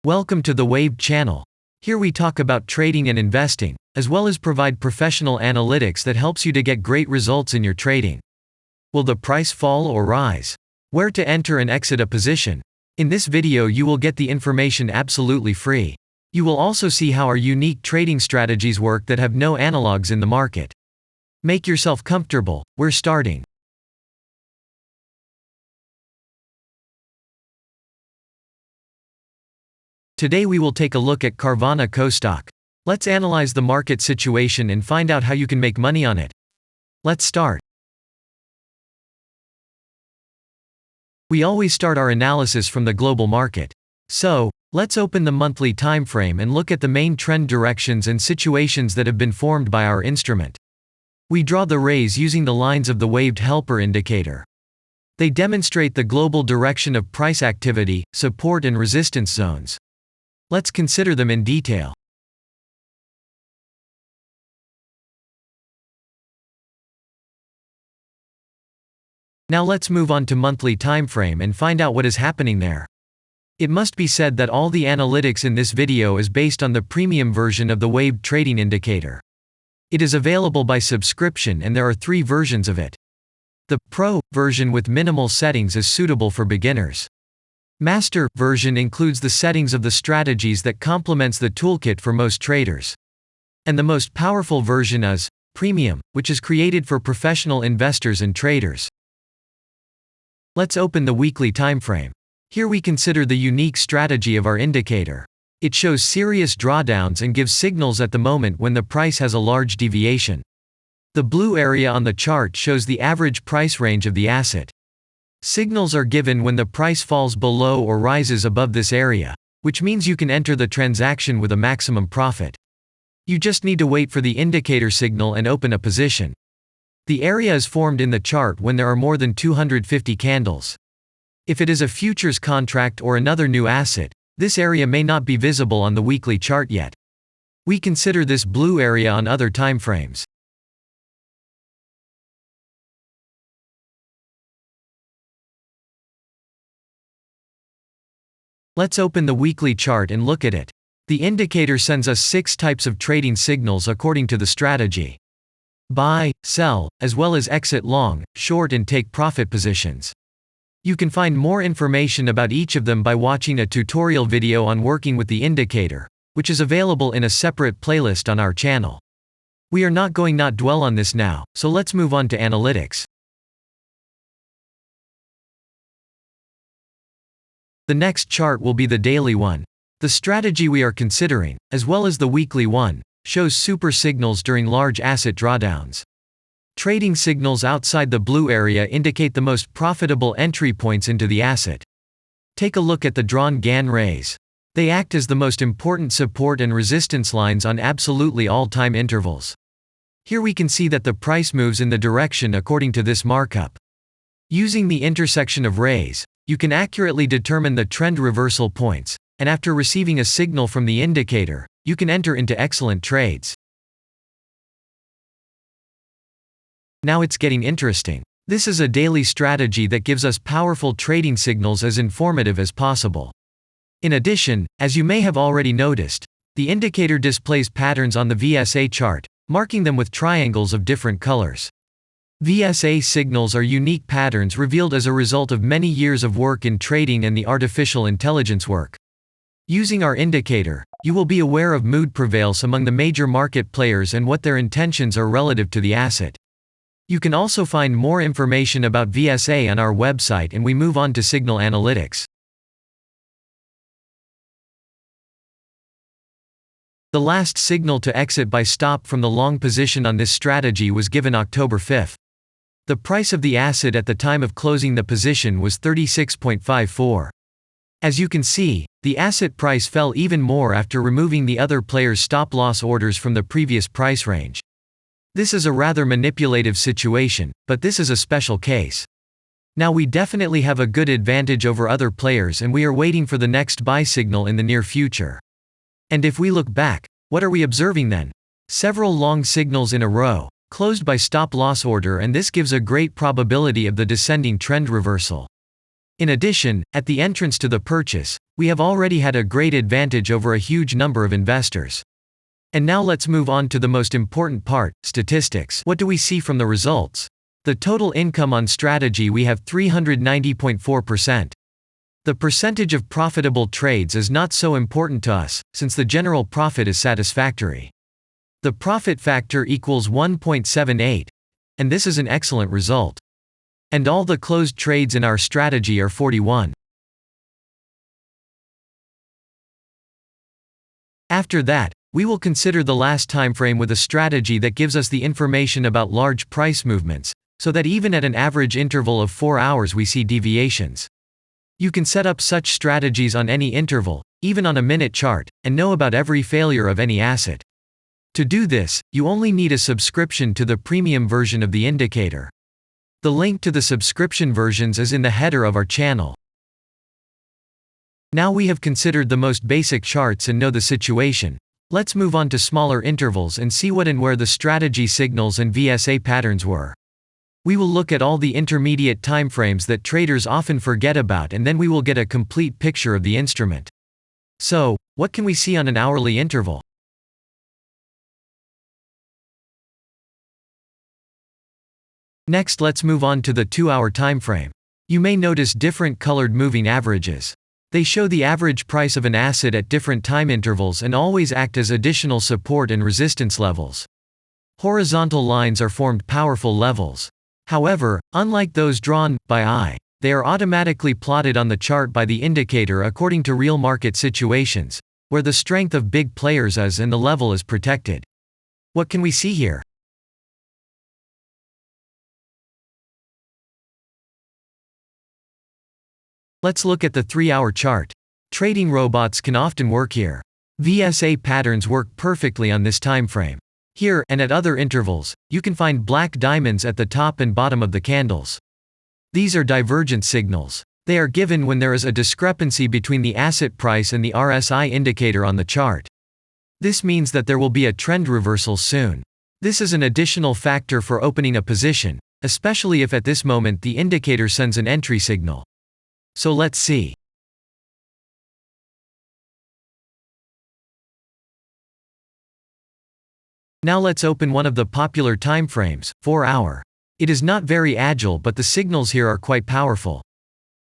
Welcome to the Waved channel. Here we talk about trading and investing, as well as provide professional analytics that helps you to get great results in your trading. Will the price fall or rise? Where to enter and exit a position? In this video you will get the information absolutely free. You will also see how our unique trading strategies work that have no analogs in the market. Make yourself comfortable, we're starting. Today we will take a look at Carvana Co stock. Let's analyze the market situation and find out how you can make money on it. Let's start. We always start our analysis from the global market. So, let's open the monthly time frame and look at the main trend directions and situations that have been formed by our instrument. We draw the rays using the lines of the waved helper indicator. They demonstrate the global direction of price activity, support and resistance zones. Let's consider them in detail. Now let's move on to monthly time frame and find out what is happening there. It must be said that all the analytics in this video is based on the premium version of the waved trading indicator. It is available by subscription and there are 3 versions of it. The Pro version with minimal settings is suitable for beginners. Master version includes the settings of the strategies that complements the toolkit for most traders. And the most powerful version is Premium, which is created for professional investors and traders. Let's open the weekly time frame. Here we consider the unique strategy of our indicator. It shows serious drawdowns and gives signals at the moment when the price has a large deviation. The blue area on the chart shows the average price range of the asset. Signals are given when the price falls below or rises above this area, which means you can enter the transaction with a maximum profit. You just need to wait for the indicator signal and open a position. The area is formed in the chart when there are more than 250 candles. If it is a futures contract or another new asset, this area may not be visible on the weekly chart yet. We consider this blue area on other time frames. Let's open the weekly chart and look at it. The indicator sends us 6 types of trading signals according to the strategy. Buy, sell, as well as exit long, short and take profit positions. You can find more information about each of them by watching a tutorial video on working with the indicator, which is available in a separate playlist on our channel. We are not going to dwell on this now, so let's move on to analytics. The next chart will be the daily one. The strategy we are considering, as well as the weekly one, shows super signals during large asset drawdowns. Trading signals outside the blue area indicate the most profitable entry points into the asset. Take a look at the drawn Gann rays. They act as the most important support and resistance lines on absolutely all time intervals. Here we can see that the price moves in the direction according to this markup. Using the intersection of rays, you can accurately determine the trend reversal points, and after receiving a signal from the indicator, you can enter into excellent trades. Now it's getting interesting. This is a daily strategy that gives us powerful trading signals as informative as possible. In addition, as you may have already noticed, the indicator displays patterns on the VSA chart, marking them with triangles of different colors. VSA signals are unique patterns revealed as a result of many years of work in trading and the artificial intelligence work. Using our indicator, you will be aware of mood prevails among the major market players and what their intentions are relative to the asset. You can also find more information about VSA on our website, and we move on to signal analytics. The last signal to exit by stop from the long position on this strategy was given October 5. The price of the asset at the time of closing the position was 36.54. As you can see, the asset price fell even more after removing the other players' stop-loss orders from the previous price range. This is a rather manipulative situation, but this is a special case. Now we definitely have a good advantage over other players and we are waiting for the next buy signal in the near future. And if we look back, what are we observing then? Several long signals in a row, closed by stop-loss order, and this gives a great probability of the descending trend reversal. In addition, at the entrance to the purchase, we have already had a great advantage over a huge number of investors. And now let's move on to the most important part, statistics. What do we see from the results? The total income on strategy, we have 390.4%. The percentage of profitable trades is not so important to us, since the general profit is satisfactory. The profit factor equals 1.78, and this is an excellent result. And all the closed trades in our strategy are 41. After that, we will consider the last time frame with a strategy that gives us the information about large price movements, so that even at an average interval of 4 hours we see deviations. You can set up such strategies on any interval, even on a minute chart, and know about every failure of any asset. To do this, you only need a subscription to the premium version of the indicator. The link to the subscription versions is in the header of our channel. Now we have considered the most basic charts and know the situation. Let's move on to smaller intervals and see what and where the strategy signals and VSA patterns were. We will look at all the intermediate timeframes that traders often forget about, and then we will get a complete picture of the instrument. So, what can we see on an hourly interval? Next, let's move on to the 2-hour timeframe. You may notice different colored moving averages. They show the average price of an asset at different time intervals and always act as additional support and resistance levels. Horizontal lines are formed powerful levels. However, unlike those drawn by eye, they are automatically plotted on the chart by the indicator according to real market situations, where the strength of big players is and the level is protected. What can we see here? Let's look at the 3-hour chart. Trading robots can often work here. VSA patterns work perfectly on this time frame. Here, and at other intervals, you can find black diamonds at the top and bottom of the candles. These are divergent signals. They are given when there is a discrepancy between the asset price and the RSI indicator on the chart. This means that there will be a trend reversal soon. This is an additional factor for opening a position, especially if at this moment the indicator sends an entry signal. So let's see. Now let's open one of the popular timeframes, 4-hour. It is not very agile, but the signals here are quite powerful.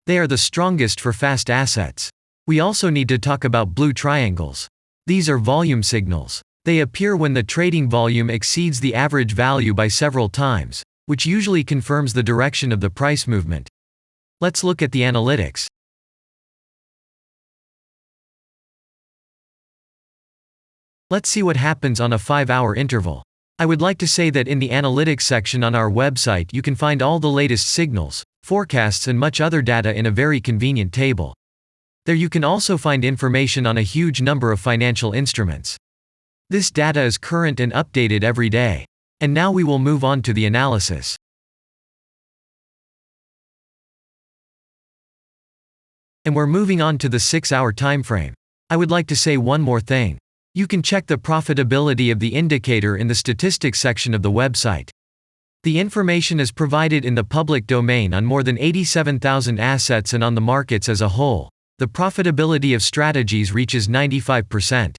They are the strongest for fast assets. We also need to talk about blue triangles. These are volume signals. They appear when the trading volume exceeds the average value by several times, which usually confirms the direction of the price movement. Let's look at the analytics. Let's see what happens on a 5-hour interval. I would like to say that in the analytics section on our website you can find all the latest signals, forecasts and much other data in a very convenient table. There you can also find information on a huge number of financial instruments. This data is current and updated every day. And now we will move on to the analysis. And we're moving on to the 6-hour timeframe. I would like to say one more thing. You can check the profitability of the indicator in the statistics section of the website. The information is provided in the public domain on more than 87,000 assets and on the markets as a whole. The profitability of strategies reaches 95%.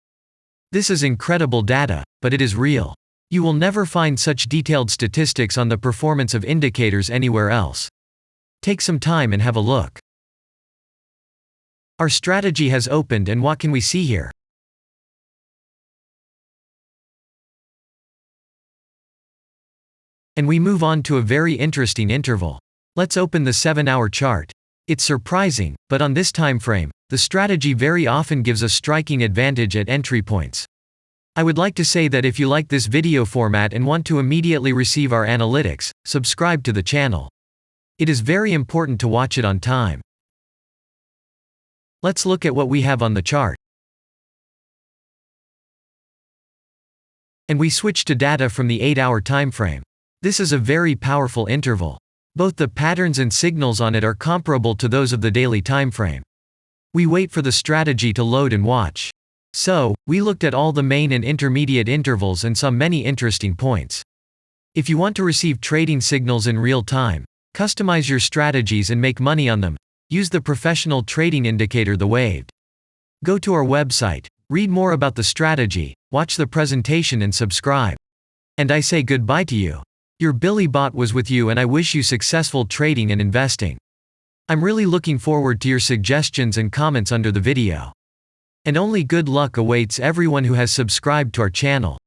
This is incredible data, but it is real. You will never find such detailed statistics on the performance of indicators anywhere else. Take some time and have a look. Our strategy has opened, and what can we see here? And we move on to a very interesting interval. Let's open the 7-hour chart. It's surprising, but on this time frame, the strategy very often gives a striking advantage at entry points. I would like to say that if you like this video format and want to immediately receive our analytics, subscribe to the channel. It is very important to watch it on time. Let's look at what we have on the chart. And we switch to data from the 8-hour time frame. This is a very powerful interval. Both the patterns and signals on it are comparable to those of the daily time frame. We wait for the strategy to load and watch. So, we looked at all the main and intermediate intervals and saw many interesting points. If you want to receive trading signals in real time, customize your strategies and make money on them, Use the professional trading indicator, the Waved. Go to our website, read more about the strategy, watch the presentation and subscribe. And I say goodbye to you. Your Billy Bot was with you, and I wish you successful trading and investing. I'm really looking forward to your suggestions and comments under the video. And only good luck awaits everyone who has subscribed to our channel.